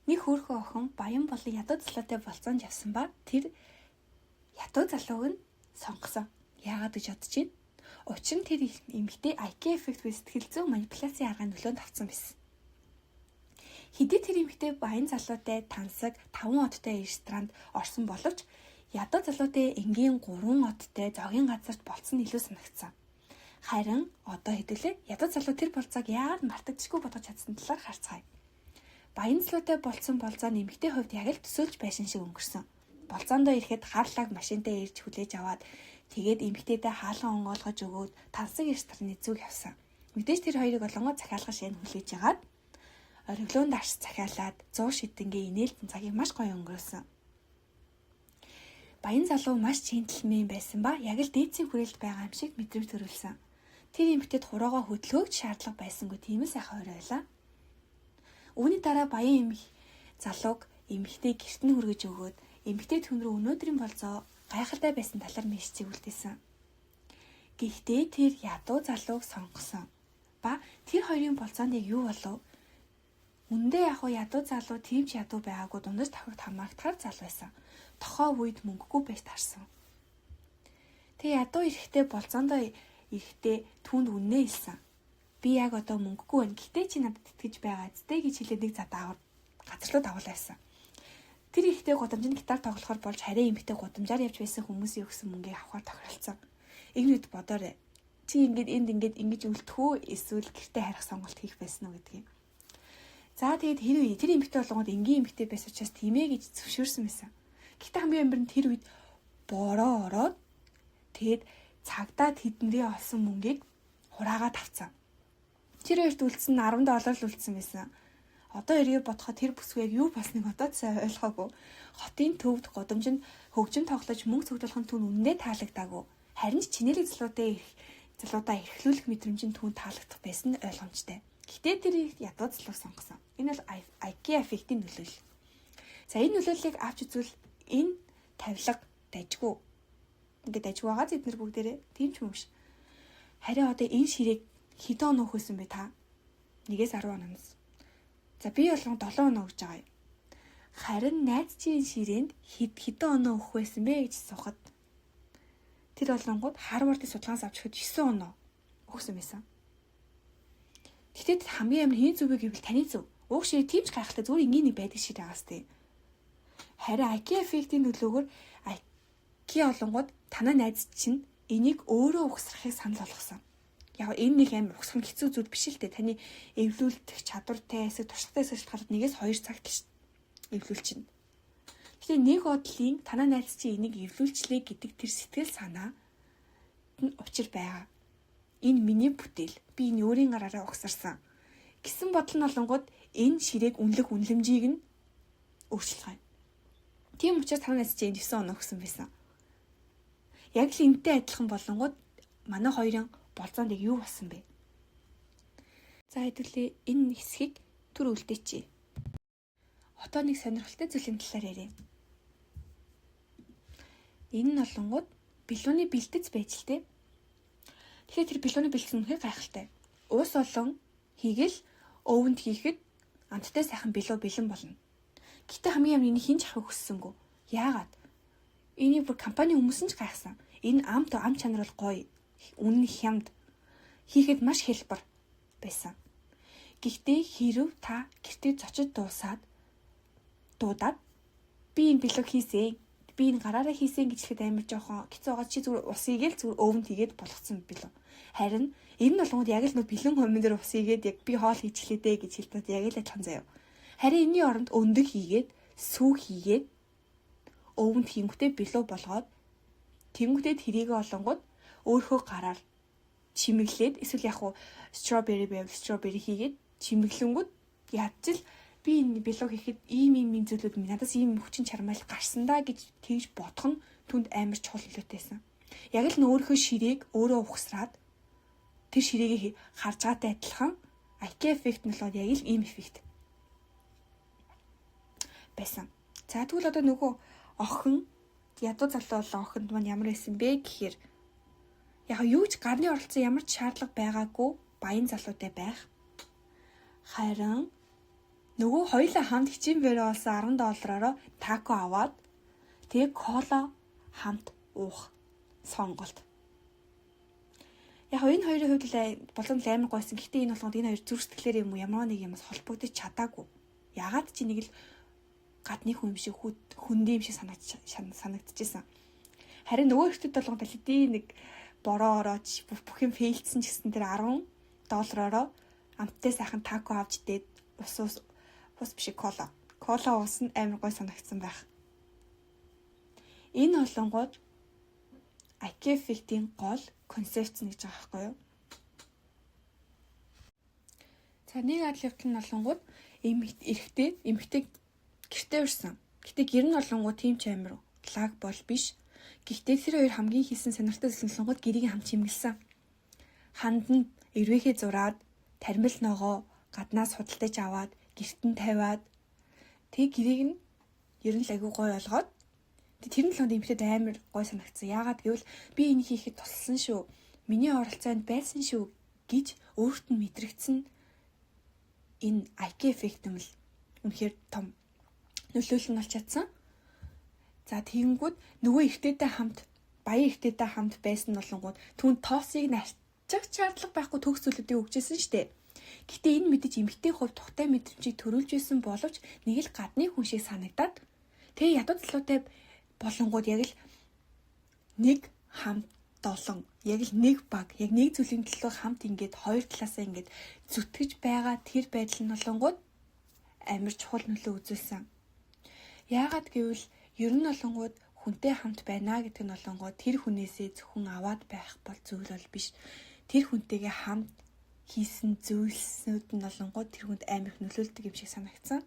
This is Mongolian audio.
Нэг хөөрхөн охин баян болон ядуу залуутай болцоонд явсан ба тэр ядуу залууг нь сонгосон. Яагаад гэж бодож байна? Учир нь тэр эмэгтэй IQ эффект буюу сэтгэл зүйн манипуляцийн аргыг нөлөөнд авсан байсан. Хэдий тэр эмэгтэй баян залуутай тансаг 5 одтой ресторанд орсон боловч ядуу залуутай энгийн 3 одтой зогийн газарт болцсон нь илүү санагдсан. Харин одоо хэдүүлээ ядуу залуу тэр болцоог яагаад мартагдчихгүй бодож чадсан талаар харцгаая. Баян залуутай болцсон болцоо нэмэгтэй хувьд яг л төсөөлж байсан шиг өнгөрсөн. Болцоондоо ирэхэд харлаг машинтай ирж хүлээж аваад тэгээд эмэгтэйдээ хаалган онгоолгож өгөөд тансаг рестораны зүг явсан. Мэдээж тэр хоёрыг олонгоо захиалгаш ийн хүлээж агаад ориглоон дарс захиалаад 100 шидэнгийн инээлтэн цагийг маш гоё өнгөрөөсөн. Баян залуу маш джентльмен байсан ба яг л дээдсийн хүрээлт байгаа юм шиг мэдрэмж төрүүлсэн. Тэр эмэгтэйд хураага хөдлөхөж шаардлага байсангүй тийм л сайхан орой байлаа. Үүний дараа баян залууг эмэгтэй гэрт нь хүргэж өгөөд эмэгтэй түн рүү өнөөдрийн болцоо гайхалтай байсан талаар мессежийг үлдээсэн. Гэхдээ тэр ядуу залууг сонгосон. Ба тэр хоёрын болцоонд юу болов? Үндэ яг ядуу залуу тийм ч ядуу байгаагүй дундаж тавхигт хамаарахтаар залуу байсан. Тохоо үед мөнгөгүй байж таарсан. Тэг ядуу эрэхтэй болцоондоо эрэхтэй түнд үннээ хэлсэн. Би яг одоо мөнгөгүй байна. Гэтэ чи надад итгэж байгаа зү гэж хэлээд нэг за даавар газар руу давуулсан. Тэр ихтэй гудамжинд гитар тоглохоор болж харин эмэгтэй гудамжаар явж байсан хүмүүсийн өгсөн мөнгийг авахар тохиролцсон. Игнэд бодоорой. Чи ингээд ингэж үлдэх үү? Эсвэл гэртээ харих сонголт хийх байсан уу гэдгийг. За тэгээд тэр эмэгтэй болгоод энгийн эмэгтэй байсан учраас тиймээ гэж зөвшөөрсөн байсан. Гэтэ хамгийн амар нь тэр үед бороо ороод тэгээд цагдаа тэднэрийн олсон мөнгийг хураагаад авцсан. Тэр хоёрт үлдсэн $10 л үлдсэн байсан. Одоо эргээ бодоход тэр бүсгүй юу болсныг одоо сайн ойлгоогүй. Хотын төвд гудамжинд хөгжим тоглож мөнгө цуглуулахын түн үнэндээ таалагдаагүй. Харин ч чинэлэг залуудаа эрхлүүлэх мэдрэмжийн түн таалагдах байсан нь ойлгомжтой. Гэтэ тэр ядуу залуу сонгосон. Энэ бол IQ эффектийн нөлөөлөл. За энэ нөлөөллийг авч үзвэл энэ тавилга дайггүй. Ингээд дайггүй байгаа зэднэр бүгдээрээ тийм ч юм биш. Харин одоо энэ ширээг хэдэн оноо өгсөн бэ та? 1-10 оноос. За би болгон 7 оноо өгж байгаа юм. Харин найзчийн ширээнд хэдэн оноо өгөх байсан бэ гэж сухад тэр болгонгууд Харвардын судалгаанаас авч ихэд 9 оноо өгсөн байсан. Тэгэхдээ хамгийн амар хин зүг гэвэл таны зүг. Уг ширээ тийм ч гайхалтай зүгээр энгийн нэг байдаг ширээ байгаас тээ. Харин IQ эффектийн нөлөөгөөр IQ олонгууд танаа найз чинь энийг өөрөө ухсрахыг санал болгосон. Яг энэ нэг амар ухсах нь хэцүү зүйл биш л дээ. Таны эвлүүлэх чадвартай эсвэл туршлагатай шалтгаалаад 1-2 цагт л эвлүүлчихнэ. Тэгэхээр нэг бодлын танаа найз чинь энийг эвлүүлчлээ гэдэг тэр сэтгэл санаа нь учир байгаа. Энэ миний бүтээл. Би энэ өөрийн гараараа ухсарсан. Гэсэн бодол нь олонгууд энэ ширээг үнэлэх үнэлэмжийг нь өөрчлөх юм. Тийм учраас танаа найз чинь 9 оноо өгсөн байсан. Яг л энэтэй адилхан болонгууд манай хоёрын болцоонд юу болсон бэ? За хэдүүлээ энэ хэсгийг түр үлдээчээ. Одоо нэг сонирхолтой зүйлийн талаар ярив. Энэ нь олонгууд бэлууны бэлтгэц байж л дээ. Тэгэхээр тэр бэлууны бэлтгэц үнэхээр гайхалтай. Уус олон хийгээл өвөнд хийхэд амттай сайхан бэлэн болно. Гэтэ хамгийн амар энийг хинж авах хүссэнгүй. Яагаад? Энийг бүр компани хүмүүс нь ч гайхсан. Энэ ам чанар бол гоё. Үнэн хямд. Хийхэд маш хэлбэр байсан. Гэхдээ хэрв та гэртээ зочид дуудаад би энэ бэлэг хийсэн. Би энэ гараараа хийсэн гэж хэлэхэд амар жоохон хэцүү байгаа. Чи зүгээр ус игээл зүгээр өвөнд хийгээд болгоцсон бэлэг. Харин энэ нь болгоод яг л бэлэн хомын дээр ус игээд яг би хоол хийчихлээ дээ гэж хэлдэг яг л адилхан заяа. Харин энэний оронд өндөг хийгээд сүү хийгээд өвөнд хийнгүүтээ бэлүү болгоод тэнгүүтээ тэрийгэ олонгууд өөрхөө гараар чимэглээд эсвэл яг хуу strawberry хийгээд чимэглэнгүүд ядчил би энэ бэлэг хийхэд ийм зүйлүүд надаас ийм хүчин чармайл гарсан да гэж тэгж бодох нь түнд амар чухал нөлөөтэйсэн. Яг л нөөрхөө ширээг өөрөө ухсраад тэр ширээгээ харж байгаатай адилхан IQ эффект нь л яг л ийм эффект байсан. За тэгвэл одоо нөгөө охин ядуу залуу болон охинд маань ямар байсан бэ гэхээр яг юу ч гарны оролцсон ямар ч шаардлага байгаагүй баян залуутай байх. Харин Нөгөө хоёулаа хамт хичээн бэрээ олсон $10-ороо тако аваад тэгээ кола хамт уух сонголт. Яг энэ хоёрын хувьд л боломж амар гойсон. Гэхдээ энэ болгонд энэ хоёр зүрх сэтгэлээр юм уу ямар нэг юмас холбогдож чадаагүй. Ягаад чи нэг л гадны хүн юм шиг хүндий юм шиг санагдчихсан. Харин нөгөө ихтэд болгонд хэдий нэг бороо орооч бүх юм фейлдсэн ч гэсэн тэр $10-ороо амттай сайхан тако авч дээд ус биш кола уусан амар гой санагдсан байх. Энэ олонгууд IQ effect-ийн гол концепц нэгж байгаа байхгүй юу? За нэг адил явдал нь олонгууд эмэгтэй гэртээ урсан. Гэтэ гэр нь олонгууд тийм ч амар лаг бол биш. Гэхдээ тэр хоёр хамгийн хийсэн сонирхолтой зүйлсэнгууд гэрийг хамт чимгэлсэн. Ханд нь эрвээхээ зураад тармил ногоо гаднаас худалдаж аваад гэрт нь тавиад тэг гэрийг нь ер нь л агүй гой болгоод тэр нь л эмэгтэйд амар гой санагдсан. Яагаад гэвэл би энийг хийхэд тусалсан шүү. Миний оролцоонд байсан шүү гэж өөрт нь мэдрэгдсэн. Энэ IQ effect юм л үнэхээр том нөлөөлөл нь болж чадсан. За тэгэнгүүт нөгөө эрэгтэйтэй хамт баян эрэгтэйтэй хамт байсан нь болонгууд түүнд тоосыг нарчих шаардлага байхгүй төгс зүйлүүдийг өгчээсэн штэ. Гэхдээ энэ мэдээж эмэгтэйн хувьд тухтай мэдрэмжийг төрүүлж байсан боловч нэг л гадны хүн шиг санагдаад тэгээ ядуу залуутай болонгууд яг л нэг хамт долон яг л нэг баг яг нэг зүйлийн төлөө хамт ингээд хоёр талаасаа ингээд зүтгэж байгаа тэр байдал нь болонгууд амар чухал нөлөө үзүүлсэн. Яагаад гэвэл ер нь болонгууд хүнтэй хамт байна гэдэг нь болонгууд тэр хүнээсээ зөвхөн аваад байх бол зүйл бол биш. Тэр хүнтэйгээ хамт хийсэн зүйлснүүд нь болонгууд тэр хүнд амар их нөлөөлдөг юм шиг санагдсан.